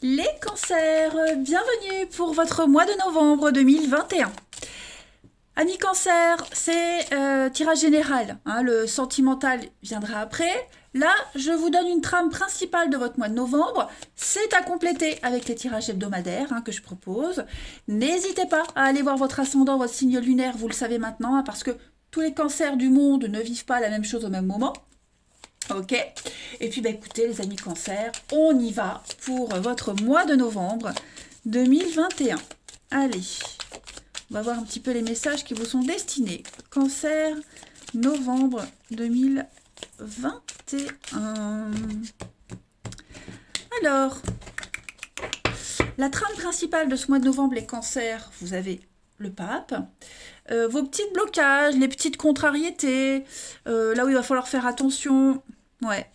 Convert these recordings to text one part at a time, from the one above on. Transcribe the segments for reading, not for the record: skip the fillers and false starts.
Les cancers, bienvenue pour votre mois de novembre 2021. Amis cancer, c'est tirage général, hein, le sentimental viendra après. Là, je vous donne une trame principale de votre mois de novembre. C'est à compléter avec les tirages hebdomadaires que je propose. N'hésitez pas à aller voir votre ascendant, votre signe lunaire, vous le savez maintenant, parce que tous les cancers du monde ne vivent pas la même chose au même moment. Ok. Et puis écoutez les amis cancer, on y va pour votre mois de novembre 2021. Allez, on va voir un petit peu les messages qui vous sont destinés. Cancer, novembre 2021. Alors, la trame principale de ce mois de novembre, les cancers, vous avez le pape, vos petits blocages, les petites contrariétés, là où il va falloir faire attention. Ouais.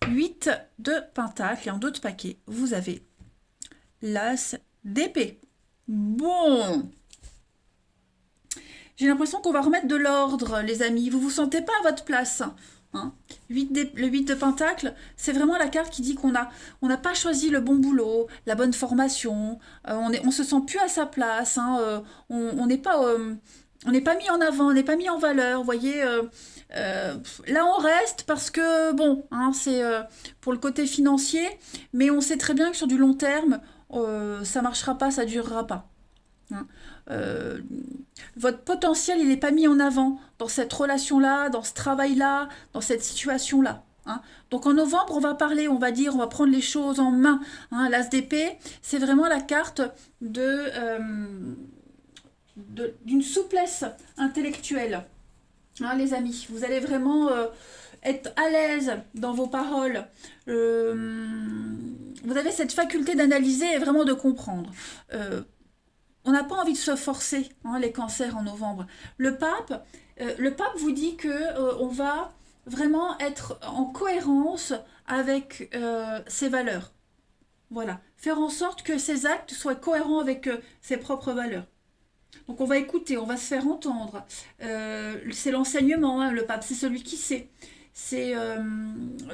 8 de pentacle et en d'autres paquets, vous avez l'as d'épée. Bon. J'ai l'impression qu'on va remettre de l'ordre, les amis. Vous vous sentez pas à votre place. Hein. Le 8 de pentacle, c'est vraiment la carte qui dit qu'on n'a pas choisi le bon boulot, la bonne formation, on se sent plus à sa place, on n'est pas, on n'est pas mis en avant, on n'est pas mis en valeur, vous voyez. Là, on reste parce que, bon, c'est pour le côté financier, mais on sait très bien que sur du long terme, ça marchera pas, ça durera pas. Hein. Euh, Votre potentiel, il n'est pas mis en avant dans cette relation-là, dans ce travail-là, dans cette situation-là. Hein. Donc en novembre, on va parler, on va dire, on va prendre les choses en main. Hein. L'as d'épée, c'est vraiment la carte d'une souplesse intellectuelle. Hein, les amis, vous allez vraiment être à l'aise dans vos paroles. Vous avez cette faculté d'analyser et vraiment de comprendre. On n'a pas envie de se forcer, les cancers en novembre. Le pape vous dit que on va vraiment être en cohérence avec ses valeurs. Voilà, faire en sorte que ses actes soient cohérents avec ses propres valeurs. Donc on va écouter, on va se faire entendre. C'est l'enseignement, le pape, c'est celui qui sait. C'est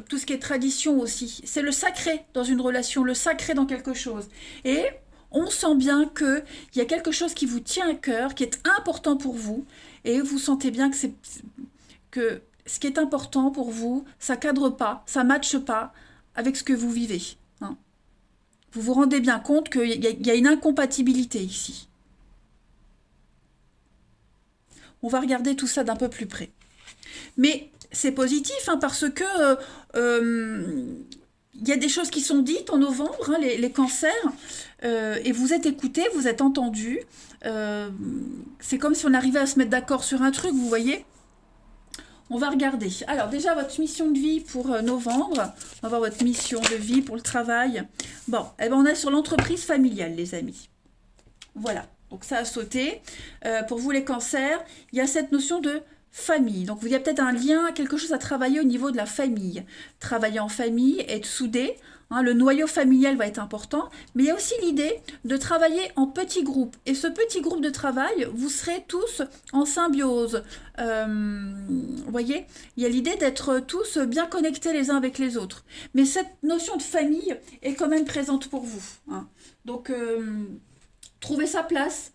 tout ce qui est tradition aussi. C'est le sacré dans une relation, le sacré dans quelque chose. Et on sent bien qu'il y a quelque chose qui vous tient à cœur, qui est important pour vous, et vous sentez bien que ce qui est important pour vous, ça cadre pas, ça matche pas avec ce que vous vivez. Hein. Vous vous rendez bien compte qu'il y a une incompatibilité ici. On va regarder tout ça d'un peu plus près. Mais c'est positif parce que y a des choses qui sont dites en novembre, les cancers, et vous êtes écoutés, vous êtes entendus. C'est comme si on arrivait à se mettre d'accord sur un truc, vous voyez. On va regarder. Alors déjà, votre mission de vie pour novembre. On va voir votre mission de vie pour le travail. Bon, on est sur l'entreprise familiale, les amis. Voilà. Donc ça a sauté. Pour vous les cancers, il y a cette notion de famille. Donc il y a peut-être un lien, quelque chose à travailler au niveau de la famille. Travailler en famille, être soudé. Le noyau familial va être important. Mais il y a aussi l'idée de travailler en petits groupes. Et ce petit groupe de travail, vous serez tous en symbiose. Vous voyez, il y a l'idée d'être tous bien connectés les uns avec les autres. Mais cette notion de famille est quand même présente pour vous. Donc trouver sa place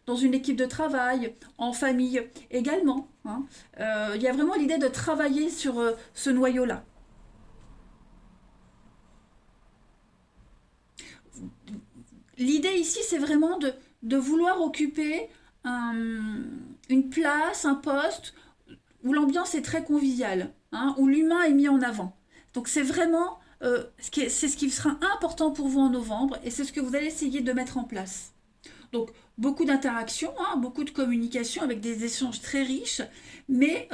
dans une équipe de travail, en famille également. Il y a vraiment l'idée de travailler sur ce noyau-là. L'idée ici, c'est vraiment de vouloir occuper une place, un poste où l'ambiance est très conviviale, où l'humain est mis en avant. Donc c'est vraiment c'est ce qui sera important pour vous en novembre et c'est ce que vous allez essayer de mettre en place. Donc, beaucoup d'interactions, beaucoup de communication avec des échanges très riches, mais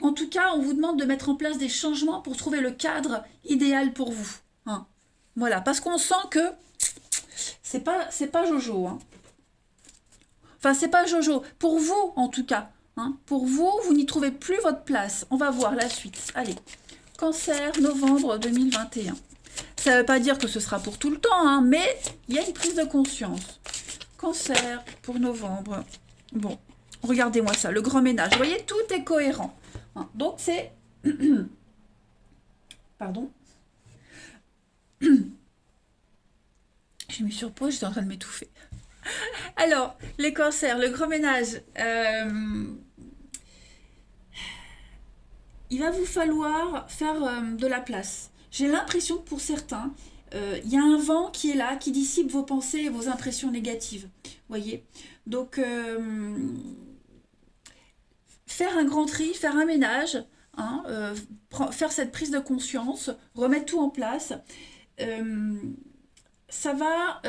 en tout cas, on vous demande de mettre en place des changements pour trouver le cadre idéal pour vous. Voilà, parce qu'on sent que c'est pas Jojo. Enfin, c'est pas Jojo. Pour vous, en tout cas. Pour vous, vous n'y trouvez plus votre place. On va voir la suite. Allez, Cancer, novembre 2021. Ça ne veut pas dire que ce sera pour tout le temps, mais il y a une prise de conscience. Cancer pour novembre. Bon, regardez-moi ça, le grand ménage. Vous voyez, tout est cohérent. Donc c'est... Pardon. J'ai mis sur pause, j'étais en train de m'étouffer. Alors, les cancers, le grand ménage. Il va vous falloir faire de la place. J'ai l'impression que pour certains, il y a un vent qui est là, qui dissipe vos pensées et vos impressions négatives. Voyez. Donc, faire un grand tri, faire un ménage, hein, faire cette prise de conscience, remettre tout en place, euh, ça va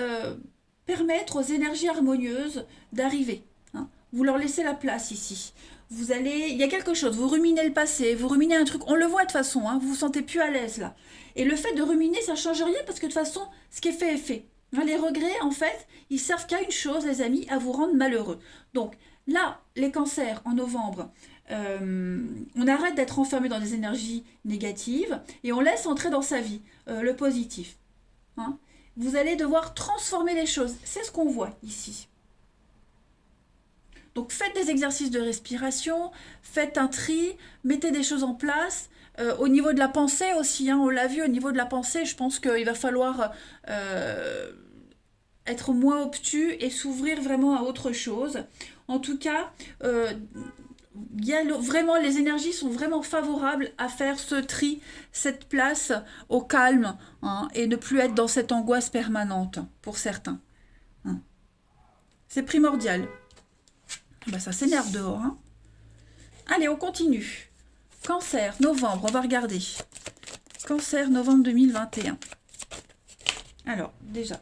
permettre aux énergies harmonieuses d'arriver. Hein. Vous leur laissez la place ici. Vous allez, il y a quelque chose, vous ruminez le passé, vous ruminez un truc, on le voit de toute façon, hein, vous vous sentez plus à l'aise là. Et le fait de ruminer, ça change rien parce que de toute façon, ce qui est fait est fait. Hein, les regrets, en fait, ils servent qu'à une chose, les amis, à vous rendre malheureux. Donc là, les cancers en novembre, on arrête d'être enfermé dans des énergies négatives et on laisse entrer dans sa vie le positif. Hein. Vous allez devoir transformer les choses. C'est ce qu'on voit ici. Donc faites des exercices de respiration, faites un tri, mettez des choses en place. Au niveau de la pensée aussi, hein, on l'a vu, au niveau de la pensée, je pense qu'il va falloir être moins obtus et s'ouvrir vraiment à autre chose. En tout cas, vraiment, les énergies sont vraiment favorables à faire ce tri, cette place au calme, hein, et ne plus être dans cette angoisse permanente pour certains. Hein. C'est primordial. Bah, ça s'énerve dehors. Hein. Allez, on continue. Cancer, novembre, on va regarder. Cancer, novembre 2021. Alors, déjà.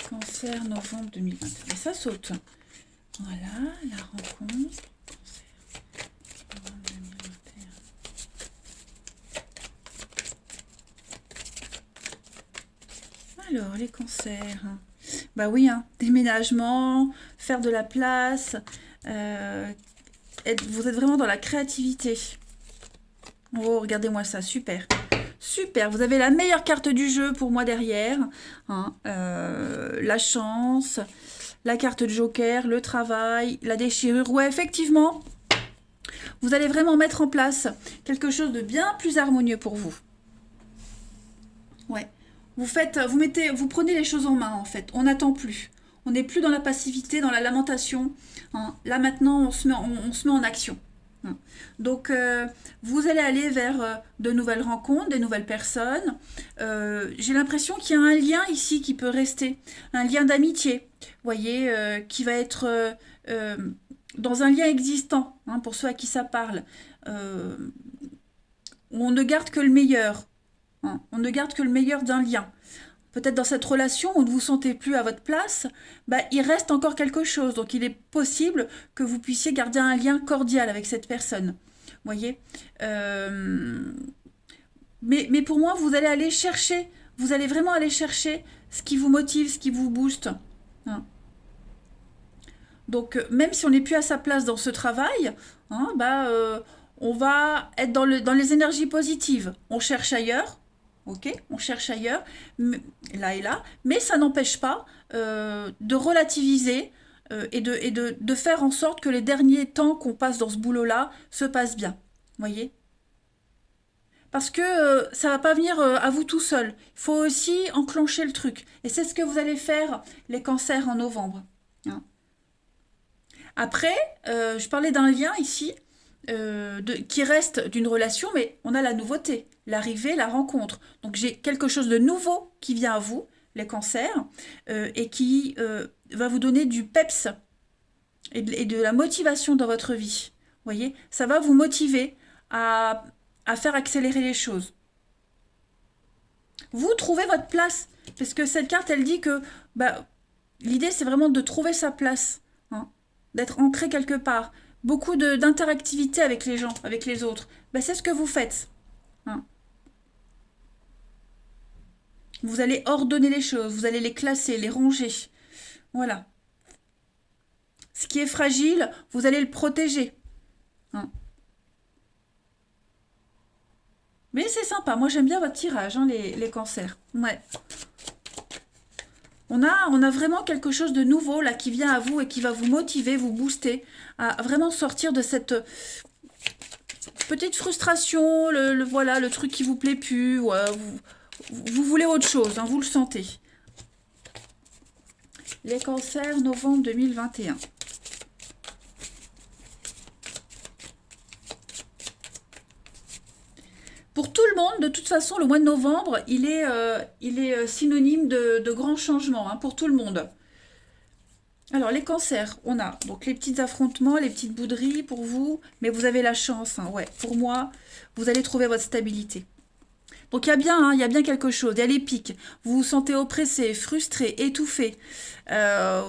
Cancer, novembre 2021. Mais ça saute. Voilà, la rencontre. Cancer, novembre 2021. Alors, les cancers. Bah oui, hein, déménagement, faire de la place. Vous êtes vraiment dans la créativité. Oh, regardez-moi ça, super. Super, vous avez la meilleure carte du jeu pour moi derrière. Hein, la chance, la carte de joker, le travail, la déchirure. Ouais, effectivement, vous allez vraiment mettre en place quelque chose de bien plus harmonieux pour vous. Ouais. Vous prenez les choses en main en fait. On n'attend plus. On n'est plus dans la passivité, dans la lamentation. Hein. Là maintenant, on se met en action. Hein. Donc, vous allez aller vers de nouvelles rencontres, des nouvelles personnes. J'ai l'impression qu'il y a un lien ici qui peut rester, un lien d'amitié, voyez, qui va être dans un lien existant, hein, pour ceux à qui ça parle. On ne garde que le meilleur. Hein. On ne garde que le meilleur d'un lien. Peut-être dans cette relation où vous ne vous sentez plus à votre place, bah, il reste encore quelque chose. Donc il est possible que vous puissiez garder un lien cordial avec cette personne. Voyez, mais pour moi, vous allez vraiment aller chercher ce qui vous motive, ce qui vous booste. Hein. Donc même si on n'est plus à sa place dans ce travail, hein, bah, on va être dans les énergies positives. On cherche ailleurs. Ok, on cherche ailleurs, là et là, mais ça n'empêche pas de relativiser et de faire en sorte que les derniers temps qu'on passe dans ce boulot-là se passent bien. Voyez? Parce que ça va pas venir à vous tout seul. Il faut aussi enclencher le truc. Et c'est ce que vous allez faire, les cancers, en novembre. Hein. Après, je parlais d'un lien ici. Qui reste d'une relation, mais on a la nouveauté, l'arrivée, la rencontre. Donc j'ai quelque chose de nouveau qui vient à vous, les cancers, et qui va vous donner du peps et de la motivation dans votre vie. Vous voyez, ça va vous motiver à faire accélérer les choses. Vous trouvez votre place, parce que cette carte, elle dit que bah, l'idée, c'est vraiment de trouver sa place, hein, d'être ancré quelque part. Beaucoup d'interactivité avec les gens, avec les autres. Ben, c'est ce que vous faites. Hein. Vous allez ordonner les choses, vous allez les classer, les ranger. Voilà. Ce qui est fragile, vous allez le protéger. Hein. Mais c'est sympa, moi j'aime bien votre tirage, hein, les cancers. Ouais. On a vraiment quelque chose de nouveau là qui vient à vous et qui va vous motiver, vous booster à vraiment sortir de cette petite frustration, voilà, le truc qui vous plaît plus, ouais, vous voulez autre chose, hein, vous le sentez. Les cancers, novembre 2021. Pour tout le monde, de toute façon, le mois de novembre, il est synonyme de grands changements, hein, pour tout le monde. Alors, les cancers, on a donc les petits affrontements, les petites bouderies pour vous, mais vous avez la chance, hein, ouais, pour moi, vous allez trouver votre stabilité. Donc, il y a bien, hein, il y a bien quelque chose, il y a les pics, vous vous sentez oppressé, frustré, étouffé, euh,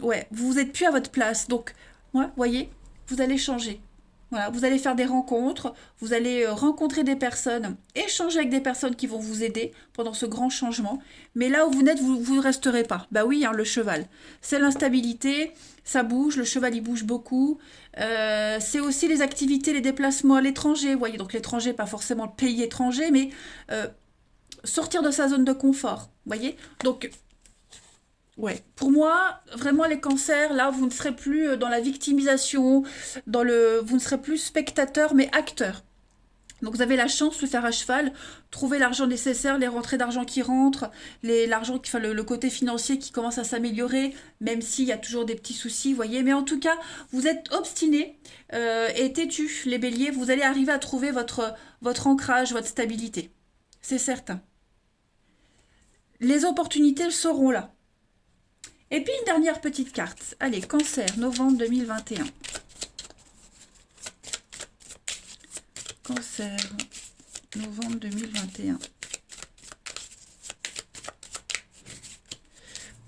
ouais, vous n'êtes plus à votre place, donc, ouais, voyez, vous allez changer. Voilà, vous allez faire des rencontres, vous allez rencontrer des personnes, échanger avec des personnes qui vont vous aider pendant ce grand changement. Mais là où vous n'êtes, vous ne resterez pas. Bah oui, hein, le cheval. C'est l'instabilité, ça bouge, le cheval il bouge beaucoup. C'est aussi les activités, les déplacements à l'étranger. Vous voyez, donc l'étranger, pas forcément le pays étranger, mais euh, sortir de sa zone de confort. Vous voyez? Donc ouais, pour moi, vraiment les cancers, là, vous ne serez plus dans la victimisation, vous ne serez plus spectateur, mais acteur. Donc vous avez la chance de faire à cheval, trouver l'argent nécessaire, les rentrées d'argent qui rentrent, l'argent, enfin, le côté financier qui commence à s'améliorer, même s'il y a toujours des petits soucis, vous voyez. Mais en tout cas, vous êtes obstinés et têtus, les béliers, vous allez arriver à trouver votre ancrage, votre stabilité. C'est certain. Les opportunités seront là. Et puis une dernière petite carte. Allez, cancer, novembre 2021. Cancer, novembre 2021.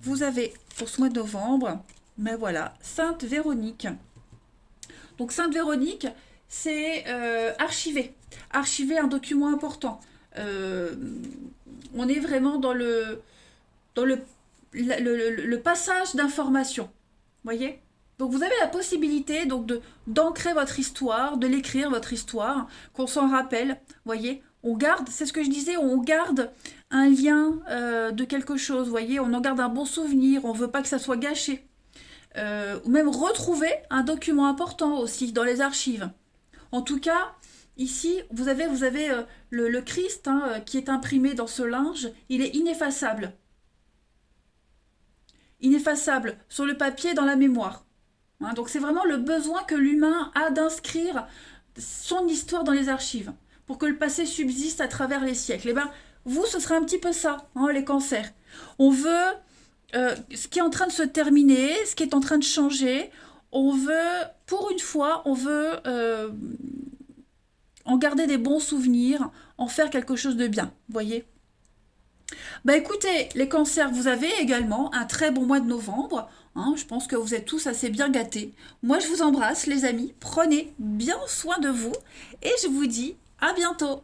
Vous avez, pour ce mois de novembre, ben voilà, Sainte Véronique. Donc Sainte Véronique, c'est archiver. Archiver un document important. Euh, on est vraiment dans le passage d'informations. Voyez? Donc vous avez la possibilité donc d'ancrer votre histoire, de l'écrire votre histoire, qu'on s'en rappelle. Voyez? On garde, c'est ce que je disais, on garde un lien de quelque chose. Voyez? On en garde un bon souvenir. On ne veut pas que ça soit gâché. Ou même retrouver un document important aussi dans les archives. En tout cas, ici, vous avez le Christ, hein, qui est imprimé dans ce linge. Il est ineffaçable. Ineffaçable sur le papier, dans la mémoire. Hein, donc c'est vraiment le besoin que l'humain a d'inscrire son histoire dans les archives, pour que le passé subsiste à travers les siècles. Et bien, vous, ce sera un petit peu ça, hein, les cancers. On veut ce qui est en train de se terminer, ce qui est en train de changer. On veut, pour une fois, on veut en garder des bons souvenirs, en faire quelque chose de bien, vous voyez. Bah écoutez, les cancers, vous avez également un très bon mois de novembre. Hein, je pense que vous êtes tous assez bien gâtés. Moi, je vous embrasse, les amis. Prenez bien soin de vous et je vous dis à bientôt.